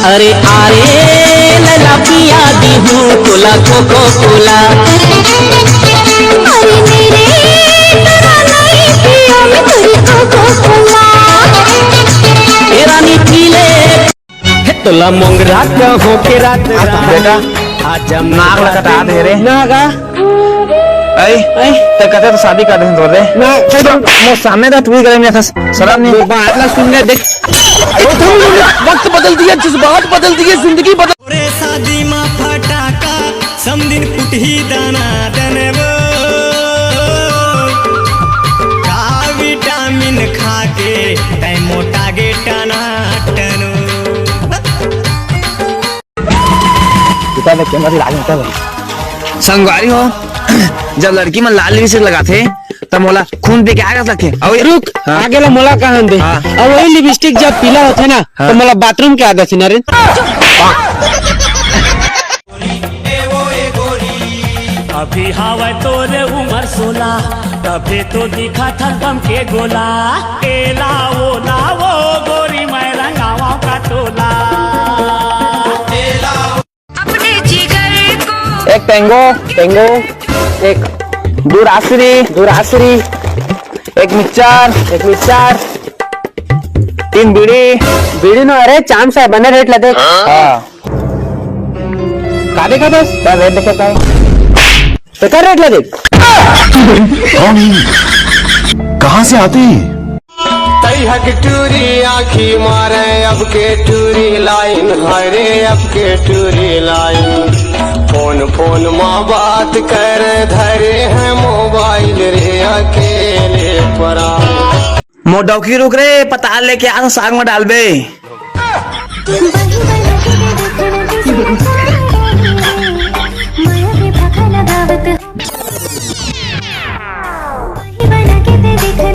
अरे आरे लला पिया दी हूँ कोला कोको कोला। अरे मेरे तरह नहीं पिया मैं तेरी कोको कोला। रानी पीले तोला मोंगरा कहो के रात बेटा आज नाक लकटा दे रे नागा ऐ ते कहते तो शादी कर दे तोर रे ना मो सामने दा तू ही करे मेरा शर्म नहीं बात ला सुनने देख वक्त बदल दिया जज्बात बदल दिए जिंदगी बदल रे शादी मा फटाका समदिन फुटही दाना दनबो का विटामिन खाके तै मोटा गे टना टनो पिता ने कैमरा लाग होता है संगवारी हो जब लड़की में लाल लिपस्टिक लगाते तब मोला खून पे क्या आगत लगे और रुक हाँ। आगे ला मोला कहां दे हाँ। और वही लिपस्टिक जब पीला होता है ना हाँ। तो मोला बाथरूम के आदत है ना रे। अभी हवा तोरे उमर 16 तबे तो दिखा था बम के गोला एला वो ना वो गोरी मैं रंगावा का टोला। अपने जिगर को एक टेंगो टेंगो एक दूरासरी दूरासरी एक मिक्सचर 3 बीड़ी नो अरे चांद सा बने रेट लगे हाँ का देखा बस क्या रेट देखे का तो कर रेट लगे कहाँ से आते हैं? तई हक टूरी आखी मारे अब के टूरी लाइन हरे अब के टूरी लाइन फोन माँ बात कर धरे हैं मोबाइल रे अकेले परा मोडौकी रुक रे पताल लेके आ साग में डाल बे बही बही